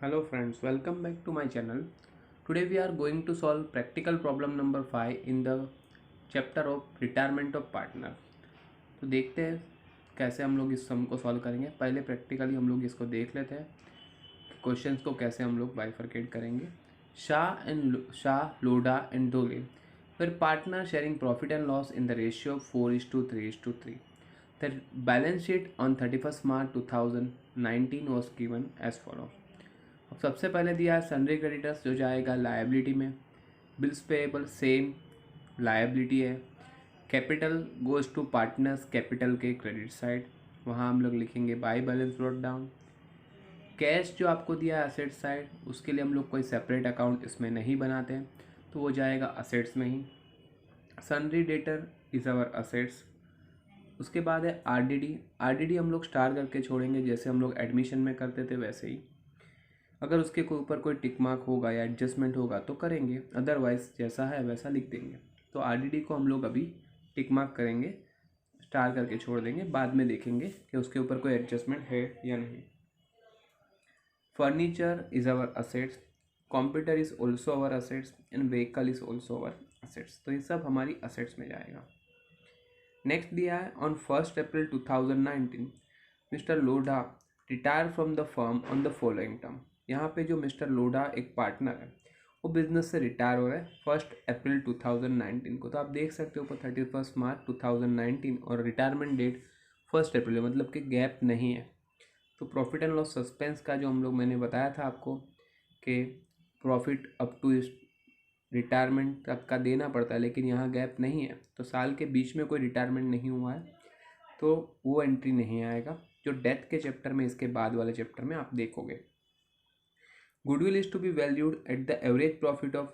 Hello friends, welcome back to my channel. Today we are going to solve practical problem number 5 in the chapter of retirement of partner. तो देखते हैं कैसे हम लोग इस sum को सॉल्व करेंगे। पहले प्रैक्टिकली हम लोग इसको देख लेते हैं कि क्वेश्चंस को कैसे हम लोग बाइफरकेट करेंगे। Shah, लोडा and दोले were partner sharing profit and loss in the ratio of 4:3:3. The balance sheet on 31st March 2019 was given as follows. अब सबसे पहले दिया है सन्ड्री क्रेडिटर्स जो जाएगा लायबिलिटी में, बिल्स पेएबल सेम लायबिलिटी है, capital goes to partners capital के क्रेडिट साइड, वहाँ हम लोग लिखेंगे by balance brought down. Cash जो आपको दिया है असेट साइड, उसके लिए हम लोग कोई सेपरेट अकाउंट इसमें नहीं बनाते हैं तो वो जाएगा असेट्स में ही। Sundry debtor is our assets. उसके बाद है आरडीडी हम लोग स्टार करके छोड़ेंगे जैसे हम लोग एडमिशन में करते थे वैसे ही। अगर उसके ऊपर कोई टिक मार्क होगा या एडजस्टमेंट होगा तो करेंगे, अदरवाइज जैसा है वैसा लिख देंगे। तो आरडीडी को हम लोग अभी टिक मार्क करेंगे, स्टार करके छोड़ देंगे, बाद में देखेंगे कि उसके ऊपर कोई एडजस्टमेंट है या नहीं। Furniture is our assets, computer is also our assets and vehicle is also our assets. तो ये सब हमारी असेट्स में जाएगा। नेक्स्ट दिया है on 1 April 2019 mister Lodha retire from the firm on the following term. यहाँ पे जो मिस्टर लोढ़ा एक पार्टनर है वो बिजनेस से रिटायर हो रहा है 1 अप्रैल 2019 को। तो आप देख सकते हो ऊपर 31 मार्च 2019 और रिटायरमेंट डेट 1 अप्रैल, मतलब कि गैप नहीं है। तो प्रॉफिट एंड लॉस सस्पेंस का जो हम लोग मैंने बताया था आपको कि प्रॉफिट अप टू रिटायरमेंट तक का देना पड़ता है, लेकिन यहाँ गैप नहीं है तो साल के बीच में कोई रिटायरमेंट नहीं हुआ है तो वो एंट्री नहीं आएगा, जो डेथ के चैप्टर में इसके बाद वाले चैप्टर में आप देखोगे। Goodwill is to be valued at the average profit of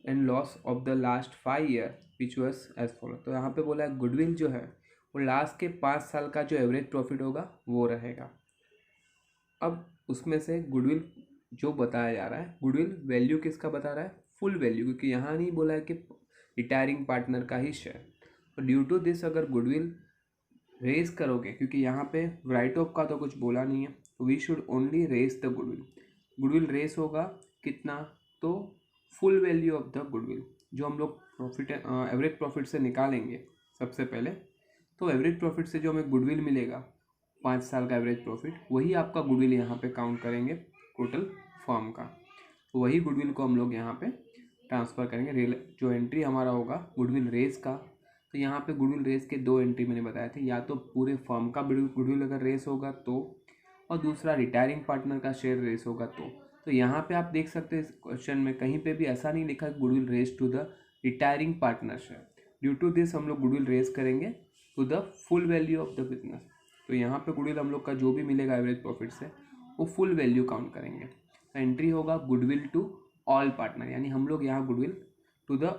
and loss of the last 5 year which was as follow. तो यहाँ पे बोला है गुडविल जो है वो लास्ट के 5 साल का जो एवरेज प्रॉफिट होगा वो रहेगा। अब उसमें से गुडविल जो बताया जा रहा है, गुडविल वैल्यू किसका बता रहा है, फुल वैल्यू, क्योंकि यहाँ नहीं बोला है कि रिटायरिंग पार्टनर का ही शेयर। तो ड्यू टू दिस अगर गुडविल रेज करोगे, क्योंकि यहाँ पे राइट ऑफ का तो कुछ बोला नहीं है, तो we should only raise the goodwill. Goodwill raise होगा कितना, तो full value of the goodwill जो हम लोग प्रॉफिट एवरेज प्रॉफिट से निकालेंगे सबसे पहले। तो एवरेज प्रॉफिट से जो हमें गुडविल मिलेगा 5 साल का एवरेज प्रॉफिट, वही आपका गुडविल यहाँ पे काउंट करेंगे टोटल फर्म का। तो वही गुडविल को हम लोग यहाँ पे ट्रांसफ़र करेंगे। जो एंट्री हमारा होगा गुडविल रेस का, तो यहाँ पे गुडविल रेस के 2 एंट्री मैंने बताए थे, या तो पूरे फर्म का गुडविल अगर रेस होगा तो, और दूसरा रिटायरिंग पार्टनर का शेयर रेस होगा तो यहाँ पे आप देख सकते हैं इस क्वेश्चन में कहीं पे भी ऐसा नहीं लिखा है goodwill raise to the retiring partner share. Due to this हम लोग गुडविल रेस करेंगे to the full value of the business. तो यहाँ पे गुडविल हम लोग का जो भी मिलेगा एवरेज प्रॉफिट से वो फुल वैल्यू काउंट करेंगे। तो एंट्री होगा गुडविल टू ऑल पार्टनर, यानी हम लोग यहाँ गुडविल टू द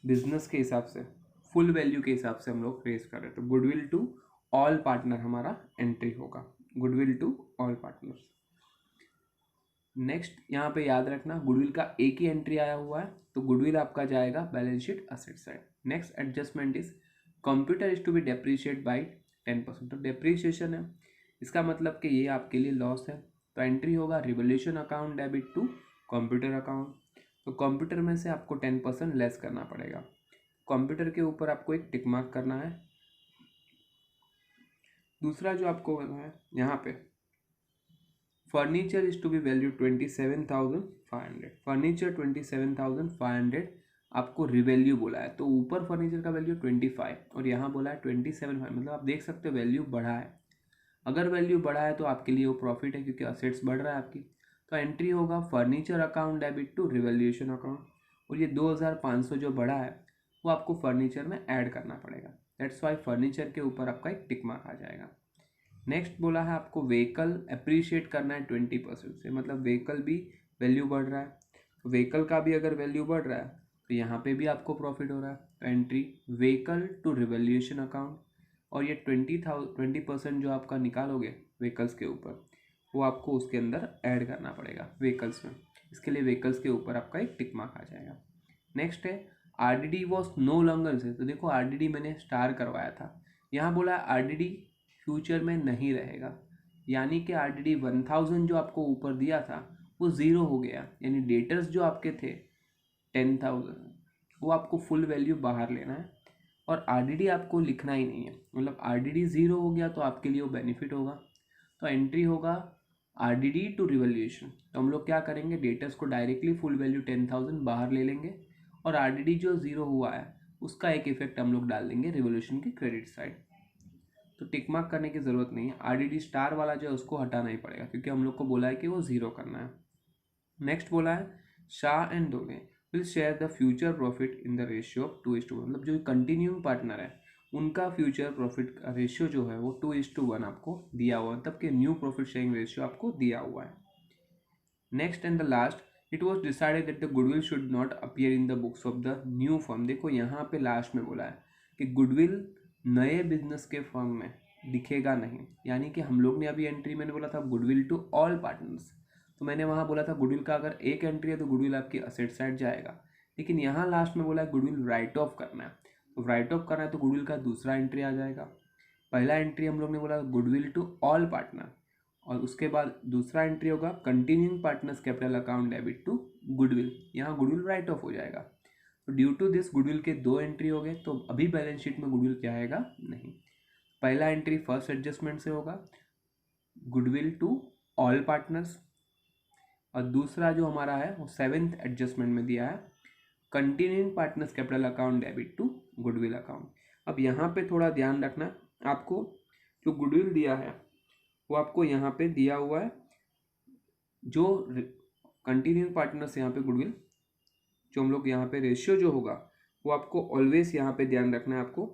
बिजनेस के हिसाब से फुल वैल्यू के हिसाब से हम लोग रेस कर रहे हैं। तो गुडविल टू ऑल पार्टनर हमारा एंट्री होगा, goodwill to all partners. Next यहाँ पे याद रखना गुडविल का एक ही एंट्री आया हुआ है तो गुडविल आपका जाएगा balance sheet asset side. Next adjustment is computer is to be depreciate by 10%। तो डेप्रीशिएशन है, इसका मतलब कि ये आपके लिए लॉस है, तो एंट्री होगा revaluation account debit to computer account. तो कंप्यूटर में से आपको 10% लेस करना पड़ेगा। कंप्यूटर के ऊपर आपको एक टिक मार्क करना है। दूसरा जो आपको है यहाँ पे furniture is to be value 27,500। Furniture 27,500 आपको रिवैल्यू बोला है, तो ऊपर फर्नीचर का वैल्यू 25 और यहाँ बोला है 27,500, मतलब आप देख सकते हो वैल्यू बढ़ा है। अगर वैल्यू बढ़ा है तो आपके लिए वो प्रॉफिट है क्योंकि असेट्स बढ़ रहा है आपकी। तो एंट्री होगा furniture account debit to revaluation account, और ये 2,500 जो बढ़ा है वो आपको फर्नीचर में ऐड करना पड़ेगा। दैट्स वाई फर्नीचर के ऊपर आपका एक टिक मार्क आ जाएगा। नेक्स्ट बोला है आपको व्हीकल अप्रिशिएट करना है 20% से, मतलब व्हीकल भी वैल्यू बढ़ रहा है, तो व्हीकल का भी अगर वैल्यू बढ़ रहा है तो यहाँ पे भी आपको प्रॉफिट हो रहा है। तो entry vehicle to revaluation account, और ये 20% जो आपका निकालोगे व्हीकल्स के ऊपर वो आपको उसके अंदर ऐड करना पड़ेगा व्हीकल्स में, इसके लिए व्हीकल्स के ऊपर आपका एक टिक मार्क आ जाएगा। नेक्स्ट है आरडीडी वॉज नो लॉन्गर से। तो देखो आरडीडी मैंने स्टार करवाया था, यहाँ बोला आरडीडी फ्यूचर में नहीं रहेगा, यानी कि RDD 1000 जो आपको ऊपर दिया था वो ज़ीरो हो गया, यानी डेटर्स जो आपके थे 10,000 वो आपको फुल वैल्यू बाहर लेना है और RDD आपको लिखना ही नहीं है, मतलब RDD ज़ीरो हो गया तो आपके लिए वो बेनिफिट होगा। तो एंट्री होगा RDD टू रिवोल्यूशन। तो हम लोग क्या करेंगे, डेटर्स को डायरेक्टली फुल वैल्यू 10,000 बाहर ले लेंगे और RDD जो ज़ीरो हुआ है उसका एक इफेक्ट हम लोग डाल देंगे रिवोल्यूशन के क्रेडिट साइड। तो टिक मार्क करने की ज़रूरत नहीं है, RDD स्टार वाला जो है उसको हटाना ही पड़ेगा क्योंकि हम लोग को बोला है कि वो ज़ीरो करना है। नेक्स्ट बोला है Shah and Dole will share the future profit in the ratio of 2:1, मतलब जो कंटिन्यूइंग पार्टनर है उनका फ्यूचर प्रॉफिट का रेशियो जो है वो 2:1 आपको दिया हुआ है, तब के न्यू प्रॉफिट शेयरिंग रेशियो आपको दिया हुआ है। Next and the last, it was decided that the goodwill should not appear in the books of the new firm. देखो यहाँ पे लास्ट में बोला है कि गुडविल नए बिजनेस के फर्म में दिखेगा नहीं, यानी कि हम लोग ने अभी एंट्री मैंने बोला था गुडविल टू ऑल पार्टनर्स, तो मैंने वहाँ बोला था गुडविल का अगर एक एंट्री है तो गुडविल आपकी असेट साइड जाएगा, लेकिन यहाँ लास्ट में बोला है गुडविल राइट ऑफ करना है, तो राइट ऑफ करना है तो गुडविल का दूसरा एंट्री आ जाएगा। पहला एंट्री हम लोग ने बोला गुडविल टू ऑल पार्टनर और उसके बाद दूसरा एंट्री होगा continuing partners capital account debit to goodwill, यहाँ गुडविल राइट ऑफ हो जाएगा। तो ड्यू टू दिस गुडविल के दो एंट्री हो गए, तो अभी बैलेंस शीट में गुडविल क्या आएगा नहीं। पहला एंट्री फर्स्ट एडजस्टमेंट से होगा गुडविल टू ऑल पार्टनर्स और दूसरा जो हमारा है वो सेवेंथ एडजस्टमेंट में दिया है continuing partners capital account debit to goodwill account. अब यहाँ पे थोड़ा ध्यान रखना, आपको जो गुडविल दिया है वो आपको यहाँ पे दिया हुआ है, जो कंटिन्यूइंग पार्टनर्स यहाँ पे गुडविल जो हम लोग यहाँ पे रेशियो जो होगा वो आपको ऑलवेज यहाँ पे ध्यान रखना है, आपको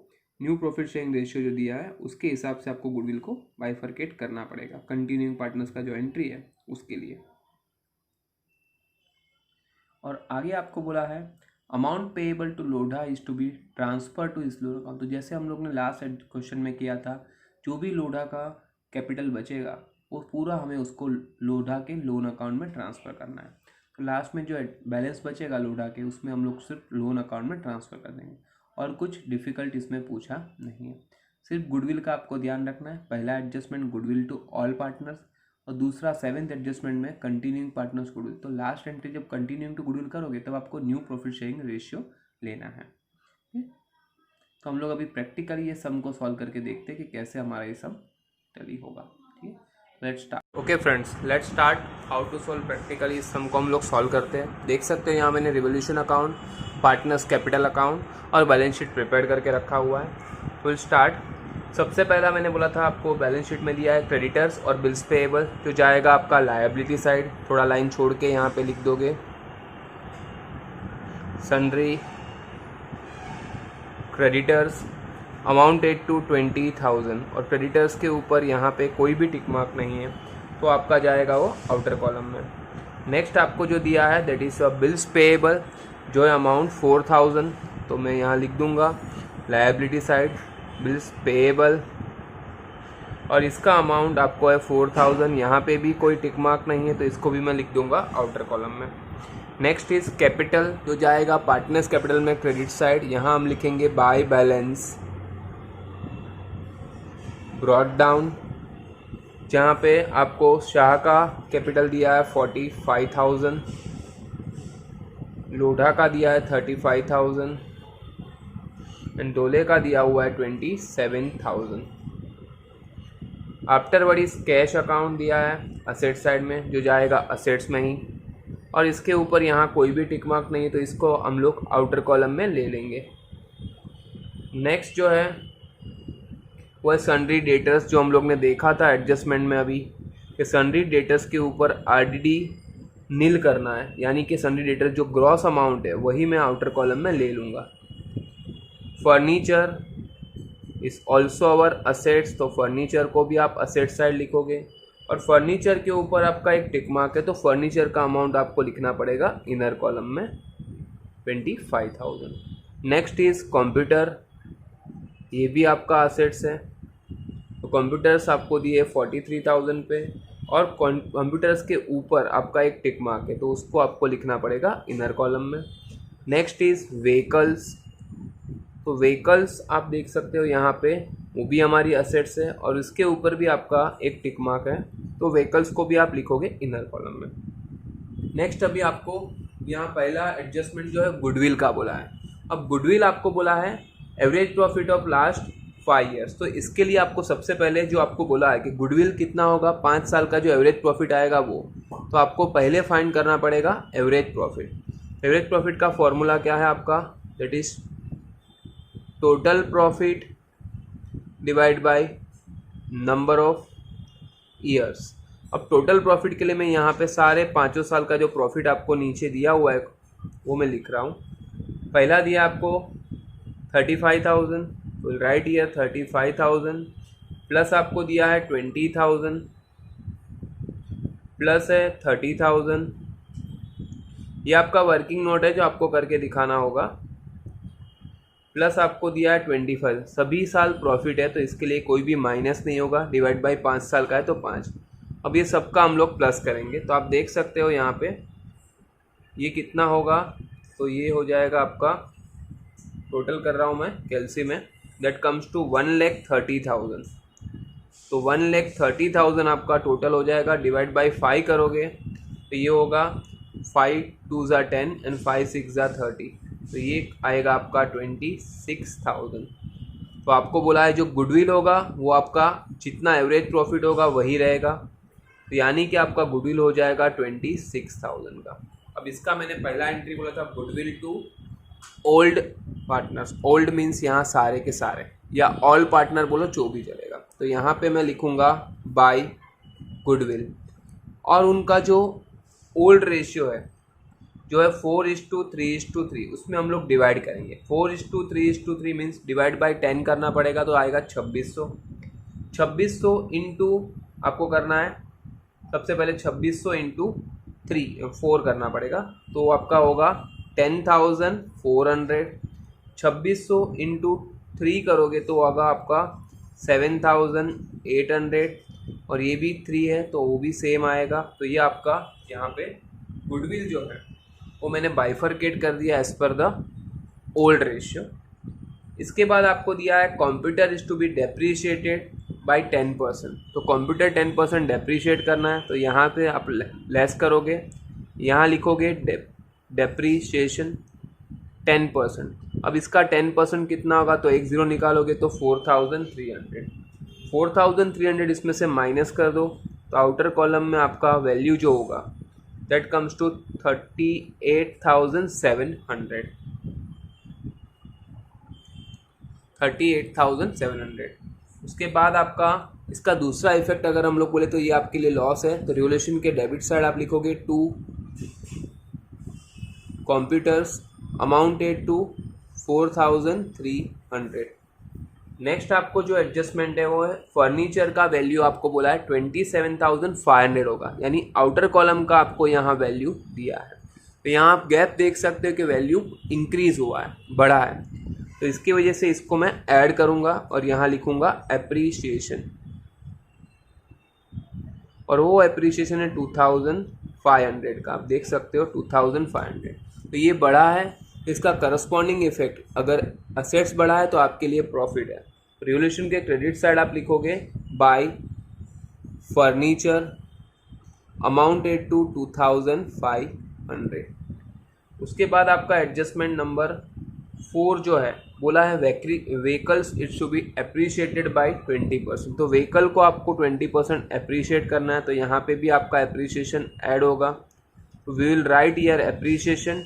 न्यू प्रॉफिट शेयरिंग रेशियो जो दिया है उसके हिसाब से आपको गुडविल को बाइफरकेट करना पड़ेगा कंटिन्यूइंग पार्टनर्स का जो एंट्री है उसके लिए। और आगे आपको बोला है amount payable to Lodha is to be transfer to इस लोन अकाउंट। तो जैसे हम लोग ने लास्ट क्वेश्चन में किया था, जो भी लोढ़ा का कैपिटल बचेगा वो पूरा हमें उसको लोढ़ा के लोन अकाउंट में ट्रांसफ़र करना है। तो लास्ट में जो बैलेंस बचेगा लोढ़ा के उसमें हम लोग सिर्फ लोन अकाउंट में ट्रांसफ़र कर देंगे और कुछ डिफ़िकल्ट इसमें पूछा नहीं है। सिर्फ गुडविल का आपको ध्यान रखना है, पहला adjustment goodwill to all partners और दूसरा सेवेंथ एडजस्टमेंट में कंटिन्यूइंग पार्टनर्स गुडविल। तो लास्ट एंट्री जब कंटिन्यूइंग टू गुडविल करोगे तब आपको न्यू प्रॉफिट शेयरिंग रेशियो लेना है। तो हम लोग अभी प्रैक्टिकली ये सम को सॉल्व करके देखते हैं कि कैसे हमारा ये सम टैली होगा। ठीक है, let's start. Okay friends, let's start how to solve practically इस सम को हम लोग सॉल्व करते हैं। देख सकते हैं यहाँ मैंने revolution account, partners capital account और बैलेंस शीट प्रिपेयर करके रखा हुआ है। Will start. सबसे पहला मैंने बोला था आपको बैलेंस शीट में दिया है क्रेडिटर्स और बिल्स पेएबल, जो जाएगा आपका लायबिलिटी साइड। थोड़ा लाइन छोड़ के यहाँ पे लिख दोगे सन्ड्री क्रेडिटर्स अमाउंटेड टू 20,000 और क्रेडिटर्स के ऊपर यहाँ पे कोई भी टिक मार्क नहीं है तो आपका जाएगा वो आउटर कॉलम में। नेक्स्ट आपको जो दिया है दैट इज़ बिल्स पेएबल, जो है अमाउंट 4,000, तो मैं यहाँ लिख दूँगा लायबिलिटी साइड बिल्स पेएबल और इसका अमाउंट आपको है 4,000। यहाँ पे भी कोई टिक मार्क नहीं है तो इसको भी मैं लिख दूँगा आउटर कॉलम में। नेक्स्ट इज़ कैपिटल, जो जाएगा पार्टनर्स कैपिटल में क्रेडिट साइड, यहाँ हम लिखेंगे बाय बैलेंस ब्रॉट डाउन, जहाँ पे आपको शाह का कैपिटल दिया है 45,000, लोढ़ा का दिया है 35,000 एंड डोले का दिया हुआ है 27,000। आफ्टरवर्ड इस कैश अकाउंट दिया है असेट साइड में, जो जाएगा असेट्स में ही और इसके ऊपर यहाँ कोई भी टिक मार्क नहीं है तो इसको हम लोग आउटर कॉलम में ले लेंगे। नेक्स्ट जो है वह सन्ड्री डेटर्स, जो हम लोग ने देखा था एडजस्टमेंट में अभी कि सन्ड्री डेटर्स के ऊपर RDD नील करना है, यानी कि सन्ड्री डेटर्स जो ग्रॉस अमाउंट है वही मैं आउटर कॉलम में ले लूँगा। Furniture is also our assets, तो फर्नीचर को भी आप असेट साइड लिखोगे और फर्नीचर के ऊपर आपका एक टिक मार्क है तो फर्नीचर का अमाउंट आपको लिखना पड़ेगा इनर कॉलम में 25,000। नेक्स्ट इज कंप्यूटर, ये भी आपका असेट्स है तो कंप्यूटर्स आपको दिए 43,000 पे और कंप्यूटर्स के ऊपर आपका एक टिक मार्क है तो उसको आपको लिखना पड़ेगा इनर कॉलम में। नेक्स्ट इज व्हीकल्स, तो व्हीकल्स आप देख सकते हो यहाँ पे वो भी हमारी असेट्स है, और इसके ऊपर भी आपका एक टिक मार्क है, तो व्हीकल्स को भी आप लिखोगे इनर कॉलम में। नेक्स्ट अभी आपको यहाँ पहला एडजस्टमेंट जो है गुडविल का बोला है। अब गुडविल आपको बोला है average profit of last 5 years, तो इसके लिए आपको सबसे पहले जो आपको बोला है कि गुडविल कितना होगा, 5 साल का जो एवरेज प्रॉफिट आएगा वो, तो आपको पहले फाइंड करना पड़ेगा एवरेज प्रॉफिट। एवरेज प्रॉफिट का फॉर्मूला क्या है आपका, that is total profit divide by number of years. अब टोटल प्रॉफिट के लिए मैं यहाँ पे सारे 5 साल का जो प्रॉफिट आपको नीचे दिया हुआ है वो मैं लिख रहा हूँ। पहला दिया आपको 35,000, विल राइट ईयर 35,000, प्लस आपको दिया है 20,000, प्लस है 30,000। ये आपका वर्किंग नोट है जो आपको करके दिखाना होगा, प्लस आपको दिया है 25। सभी साल प्रॉफिट है तो इसके लिए कोई भी माइनस नहीं होगा, डिवाइड बाय 5 साल का है तो 5। अब ये सबका हम लोग प्लस करेंगे, तो आप देख सकते हो यहाँ पे ये कितना होगा, तो ये हो जाएगा आपका, टोटल कर रहा हूँ मैं कैलसी में, दैट कम्स टू 1,30,000। तो 1,30,000 आपका टोटल हो जाएगा, डिवाइड बाय 5 करोगे तो ये होगा 5 2 ज़ा 10 एंड 5 6 ज़ा 30, तो ये आएगा आपका 26,000। तो आपको बोला है जो गुडविल होगा वो आपका जितना एवरेज प्रॉफिट होगा वही रहेगा, तो यानी कि आपका गुडविल हो जाएगा 26,000 का। अब इसका मैंने पहला एंट्री बोला था goodwill to old partners, old means यहाँ सारे के सारे, या ऑल पार्टनर बोलो जो भी चलेगा। तो यहाँ पे मैं लिखूँगा बाय गुडविल, और उनका जो ओल्ड रेशियो है जो है 4:3:3, उसमें हम लोग डिवाइड करेंगे। 4:3:3 मीन्स डिवाइड बाय 10 करना पड़ेगा, तो आएगा 2600। 2600 इंटू आपको करना है सबसे पहले 2600 इंटू 4 करना पड़ेगा, तो आपका होगा 10,400। 2600 इंटू 3 करोगे तो होगा आपका 7,800, और ये भी 3 है तो वो भी सेम आएगा। तो ये आपका यहाँ पे गुडविल जो है वो मैंने बाइफरकेट कर दिया as per the old ratio. इसके बाद आपको दिया है computer is to be depreciated by 10%, तो कंप्यूटर 10% डेप्रीशिएट करना है, तो यहाँ पे आप लेस करोगे, यहाँ लिखोगे डेप्रीशिएशन 10%। अब इसका 10% कितना होगा, तो एक ज़ीरो निकालोगे तो 4,300। 4,300 इसमें से माइनस कर दो, तो आउटर कॉलम में आपका वैल्यू जो होगा दैट कम्स टू 38,700। 38,700। उसके बाद आपका इसका दूसरा इफेक्ट अगर हम लोग बोले तो ये आपके लिए लॉस है, तो रिवोल्यूशन के डेबिट साइड आप लिखोगे to computers amounted to 4,300। Next आपको जो एडजस्टमेंट है वो है फर्नीचर का वैल्यू आपको बोला है 27,500 होगा, यानी आउटर कॉलम का आपको यहाँ वैल्यू दिया है। तो यहाँ आप गैप देख सकते हो कि वैल्यू इंक्रीज हुआ है, बढ़ा है, तो इसकी वजह से इसको मैं ऐड करूँगा और यहाँ लिखूँगा एप्रीशिएशन, और वो एप्रीशिएशन है 2,500 का, आप देख सकते हो 2,500। तो ये बढ़ा है, इसका करस्पॉन्डिंग इफेक्ट अगर असेट्स बढ़ा है तो आपके लिए प्रॉफिट है। रिवोल्यूशन के क्रेडिट साइड आप लिखोगे बाय फर्नीचर अमाउंटेड टू 2,500। उसके बाद आपका एडजस्टमेंट नंबर 4 जो है बोला है vehicles it should be appreciated by 20%, तो व्हीकल को आपको 20% एप्रिशिएट करना है, तो यहाँ पे भी आपका एप्रिशिएशन ऐड होगा। We will write year appreciation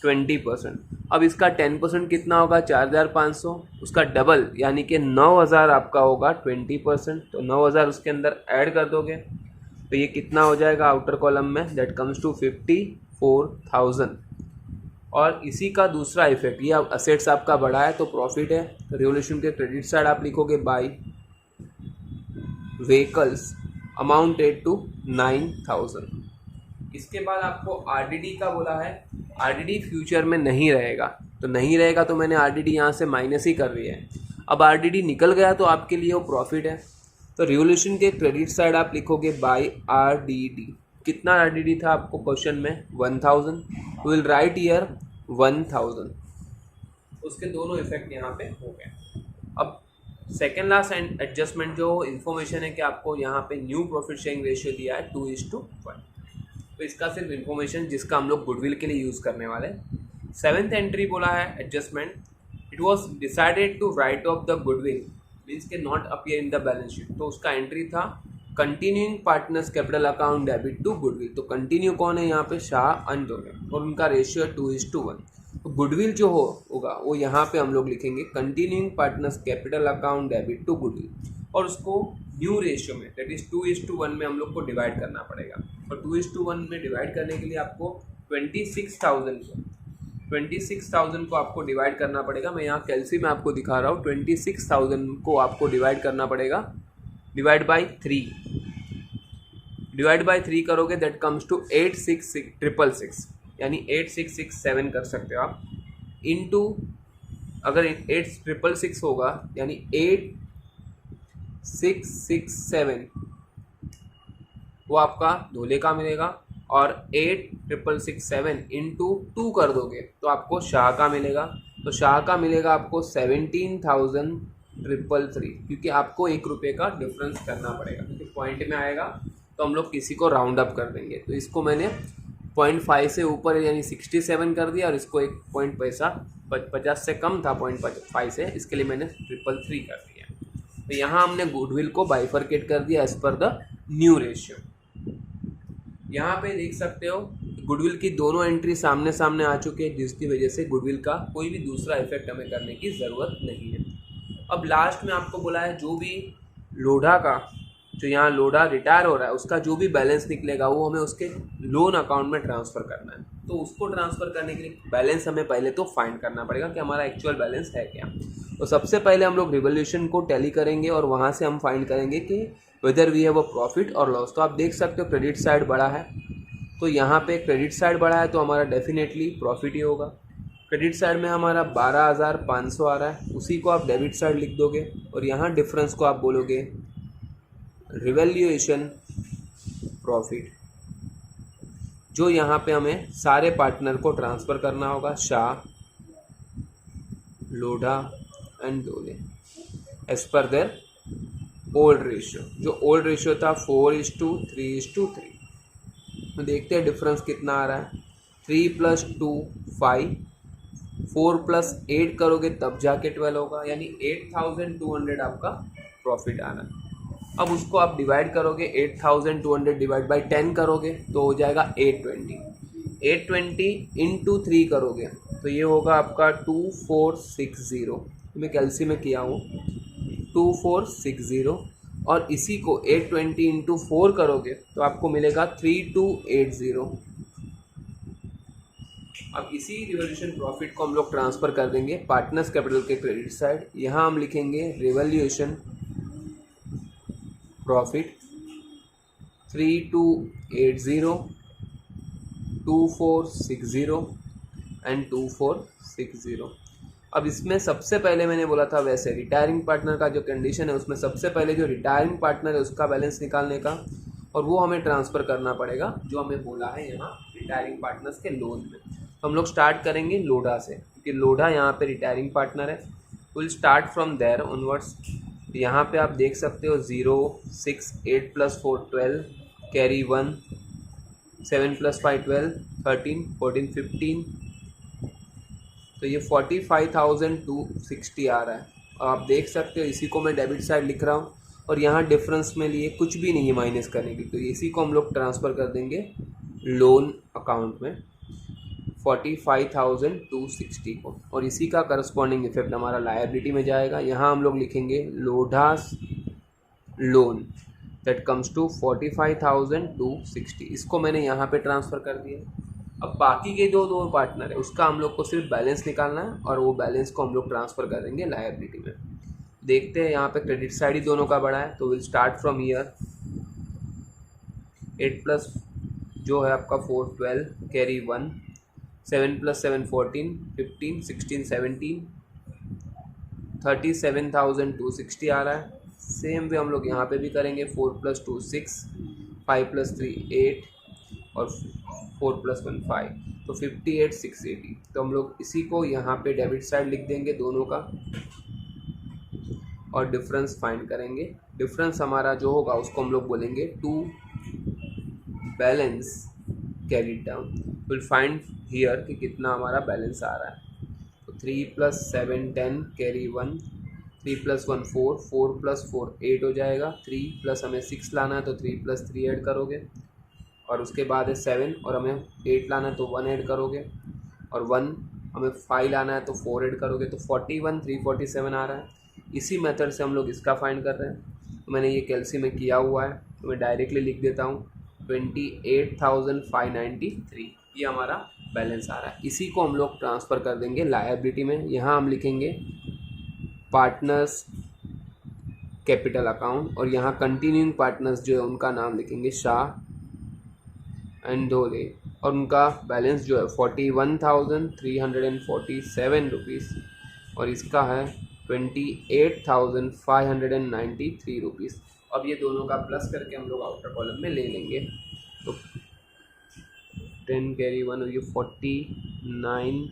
20%। अब इसका 10% कितना होगा, 4,500, उसका डबल यानी कि 9,000 आपका होगा 20%, तो 9,000 उसके अंदर ऐड कर दोगे तो ये कितना हो जाएगा आउटर कॉलम में, दैट कम्स टू 54,000। और इसी का दूसरा इफेक्ट, ये असेट्स आपका बढ़ा है तो प्रॉफिट है, रिवोल्यूशन के क्रेडिट साइड आप लिखोगे बाय व्हीकल्स अमाउंटेड टू 9,000। इसके बाद आपको आरडीडी का बोला है, आरडीडी फ्यूचर में नहीं रहेगा, तो नहीं रहेगा तो मैंने आरडीडी यहाँ से माइनस ही कर दिया है। अब आरडीडी निकल गया तो आपके लिए वो प्रॉफिट है, तो रिवोल्यूशन के क्रेडिट साइड आप लिखोगे बाय आरडीडी। कितना आरडीडी था आपको क्वेश्चन में, 1,000, विल राइट ईयर 1,000। उसके दोनों इफेक्ट यहाँ पे हो गए। अब सेकेंड लास्ट एडजस्टमेंट जो इन्फॉर्मेशन है कि आपको यहाँ पे न्यू प्रॉफिट शेयरिंग रेशियो दिया है 2:1, तो इसका सिर्फ इन्फॉर्मेशन जिसका हम लोग गुडविल के लिए यूज़ करने वाले हैं। सेवेंथ एंट्री बोला है adjustment, it was decided to write off the goodwill means के not appear in the balance sheet, तो उसका एंट्री था continuing partners capital account debit to goodwill. तो कंटिन्यू कौन है यहाँ पे, शाह अंत हो गया, और उनका रेशियो 2:1। तो गुडविल जो होगा वो यहाँ पे हम लोग लिखेंगे continuing partners capital account debit to goodwill, और उसको न्यू रेशियो में दैट इज 2:1 में हम लोग को डिवाइड करना पड़ेगा। और 2:1 में डिवाइड करने के लिए आपको 26,000 को आपको डिवाइड करना पड़ेगा। मैं यहाँ कैलसी में आपको दिखा रहा हूँ, 26,000 को आपको डिवाइड करना पड़ेगा, डिवाइड बाई 3 करोगे दैट कम्स टू 866,666, यानी 8667 कर सकते हो आप, इनटू अगर 8666 होगा यानी 8667 वो आपका धोले का मिलेगा, और 8667 इंटू 2 कर दोगे तो आपको शाह का मिलेगा। तो शाह का मिलेगा आपको 17,333, क्योंकि आपको 1 रुपये का डिफरेंस करना पड़ेगा, क्योंकि पॉइंट में आएगा तो हम लोग किसी को राउंड अप कर देंगे। तो इसको मैंने 0.5 से ऊपर यानी 67 कर दिया, और इसको 1 पॉइंट पैसा 50 से कम था 0.5 से, इसके लिए मैंने 333 कर दिया। तो यहाँ हमने गुडविल को बाइफरकेट कर दिया as per the new ratio. यहाँ पे देख सकते हो गुडविल की दोनों एंट्री सामने सामने आ चुके हैं, जिसकी वजह से गुडविल का कोई भी दूसरा इफेक्ट हमें करने की ज़रूरत नहीं है। अब लास्ट में आपको बोला है जो भी लोढ़ा का, जो यहाँ लोढ़ा रिटायर हो रहा है उसका जो भी बैलेंस निकलेगा वो हमें उसके लोन अकाउंट में ट्रांसफ़र करना है। तो उसको ट्रांसफ़र करने के लिए बैलेंस हमें पहले तो फाइंड करना पड़ेगा कि हमारा एक्चुअल बैलेंस है क्या। तो सबसे पहले हम लोग रिवोल्यूशन को टैली करेंगे, और वहाँ से हम फाइंड करेंगे कि whether we have a profit और लॉस। तो आप देख सकते हो क्रेडिट साइड बढ़ा है, तो यहाँ पे क्रेडिट साइड बढ़ा है तो हमारा डेफिनेटली प्रॉफिट ही होगा। क्रेडिट साइड में हमारा 12,500 आ रहा है, उसी को आप डेबिट साइड लिख दोगे, और यहाँ डिफरेंस को आप बोलोगे रिवैल्यूएशन प्रॉफिट, जो यहाँ पे हमें सारे पार्टनर को ट्रांसफ़र करना होगा, Shah, Lodha and Dole, as per their old ratio. जो ओल्ड रेशियो था 4:3:3। तो देखते हैं डिफरेंस कितना आ रहा है। 3 + 2 5, 4 + 8 करोगे तब जाके 12 होगा, यानी 8,200 आपका प्रॉफिट आना। अब उसको आप डिवाइड करोगे, 8,200 डिवाइड बाई 10 करोगे तो हो जाएगा 820। 820 इंटू 3 करोगे तो ये होगा आपका 2460। मैं कैलसी में किया हूँ 2460, और इसी को 820 इंटू 4 करोगे तो आपको मिलेगा 3280। अब इसी रिवोल्यूशन प्रॉफिट को हम लोग ट्रांसफ़र कर देंगे पार्टनर्स कैपिटल के क्रेडिट साइड। यहाँ हम लिखेंगे रिवोल्यूशन प्रॉफिट 3280, 2460 एंड 2460। अब इसमें सबसे पहले मैंने बोला था वैसे रिटायरिंग पार्टनर का जो कंडीशन है उसमें सबसे पहले जो रिटायरिंग पार्टनर है उसका बैलेंस निकालने का, और वो हमें ट्रांसफ़र करना पड़ेगा जो हमें बोला है यहाँ रिटायरिंग पार्टनर्स के लोन में। तो हम लोग स्टार्ट करेंगे लोढ़ा से, क्योंकि लोढ़ा यहाँ पे रिटायरिंग पार्टनर है। Will start from there onwards. यहाँ पे आप देख सकते हो 0 6 8 + 4 12, कैरी 1, 7 + 5 12, 13 14 15, तो ये 45,260 आ रहा है। आप देख सकते हो इसी को मैं डेबिट साइड लिख रहा हूँ, और यहाँ डिफरेंस में लिए कुछ भी नहीं है माइनस करने की, तो इसी को हम लोग ट्रांसफ़र कर देंगे लोन अकाउंट में 45,260 को, और इसी का करस्पॉन्डिंग इफेक्ट हमारा लायबिलिटी में जाएगा। यहाँ हम लोग लिखेंगे लोढ़ास लोन दैट कम्स टू 45,260, इसको मैंने यहाँ पे ट्रांसफ़र कर दिया। अब बाकी के दो पार्टनर है उसका हम लोग को सिर्फ बैलेंस निकालना है, और वो बैलेंस को हम लोग ट्रांसफ़र कर देंगे लायबिलिटी में। देखते हैं यहाँ पे क्रेडिट साइड ही दोनों का बड़ा है, तो will start from year 8 plus जो है आपका 4 12, कैरी 1, 7 + 7 14 15 16 17, 37,260 आ रहा है। सेम वे हम लोग यहाँ पे भी करेंगे, 4 + 2 6, 5 + 3 8, और 4 + 1 5, तो 58,680। तो हम लोग इसी को यहाँ पे डेबिट साइड लिख देंगे दोनों का, और डिफरेंस फाइंड करेंगे। डिफरेंस हमारा जो होगा उसको हम लोग बोलेंगे to balance carried down. Will find here कि कितना हमारा बैलेंस आ रहा है। तो 3 + 7 10 कैरी 1, 3 + 1 4, 4 + 4 8 हो जाएगा। 3 प्लस हमें 6 लाना है तो 3 + 3 ऐड करोगे, और उसके बाद है 7 और हमें 8 लाना है तो 1 ऐड करोगे, और 1 हमें 5 लाना है तो 4 ऐड करोगे, तो 41 347 आ रहा है। इसी मेथड से हम लोग इसका फाइंड कर रहे हैं। तो मैंने ये कैलसी में किया हुआ है, तो मैं डायरेक्टली लिख देता हूँ 28,593, ये हमारा बैलेंस आ रहा है। इसी को हम लोग ट्रांसफ़र कर देंगे लायबिलिटी में। यहाँ हम लिखेंगे पार्टनर्स कैपिटल अकाउंट, और यहाँ कंटिन्यूइंग पार्टनर्स जो है उनका नाम लिखेंगे शाह एंड धोले, और उनका बैलेंस जो है 41,347 रुपीज़, और इसका है 28,593 रुपीज़। अब ये दोनों का प्लस करके हम लोग आउटर कॉलम में ले लेंगे। तो 10 कैरी 1 और ये 49,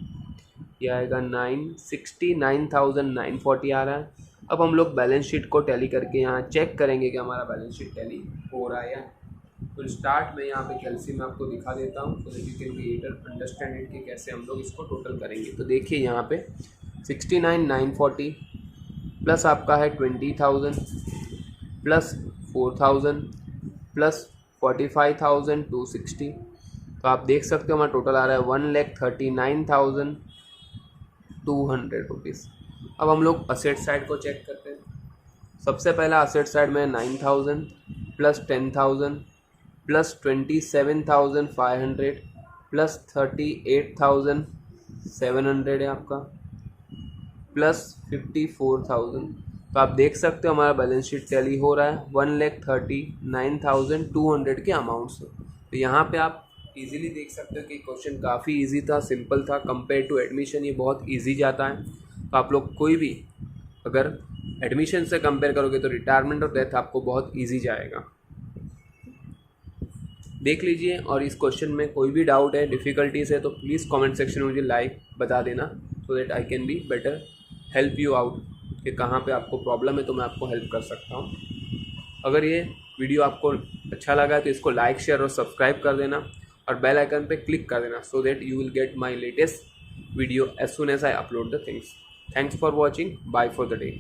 ये आएगा 69,940 आ रहा है। अब हम लोग बैलेंस शीट को टैली करके यहाँ चेक करेंगे कि हमारा बैलेंस शीट टैली हो रहा है या। तो स्टार्ट में यहाँ पे कैलसी में आपको दिखा देता हूँ so that you can be able to understand it कि कैसे हम लोग इसको टोटल करेंगे। तो देखिए यहाँ पे 69,940 प्लस आपका है 20,000 प्लस 4,000 प्लस 45,260, तो आप देख सकते हो हमारा टोटल आ रहा है 1,39,200 रुपीज़। अब हम लोग असेट साइड को चेक करते हैं। सबसे पहला असेट साइड में 9,000 प्लस 10,000 प्लस 27,500 प्लस 38,700 है आपका, प्लस 54,000। तो आप देख सकते हो हमारा बैलेंस शीट टैली हो रहा है 1,39,200 के अमाउंट से। तो यहाँ पे आप इजीली देख सकते हो कि क्वेश्चन काफ़ी इजी था, सिंपल था। कंपेयर टू एडमिशन ये बहुत इजी जाता है। तो आप लोग कोई भी अगर एडमिशन से कंपेयर करोगे तो रिटायरमेंट और डेथ आपको बहुत इजी जाएगा। देख लीजिए, और इस क्वेश्चन में कोई भी डाउट है, डिफ़िकल्टीज है, तो प्लीज़ कमेंट सेक्शन में मुझे लाइव बता देना so that I can be better help you out कि कहाँ पे आपको प्रॉब्लम है, तो मैं आपको हेल्प कर सकता हूँ। अगर ये वीडियो आपको अच्छा लगा तो इसको लाइक शेयर और सब्सक्राइब कर देना, और बेल आइकन पे क्लिक कर देना so that you will get my latest video as soon as I upload the things. Thanks for watching, bye for the day.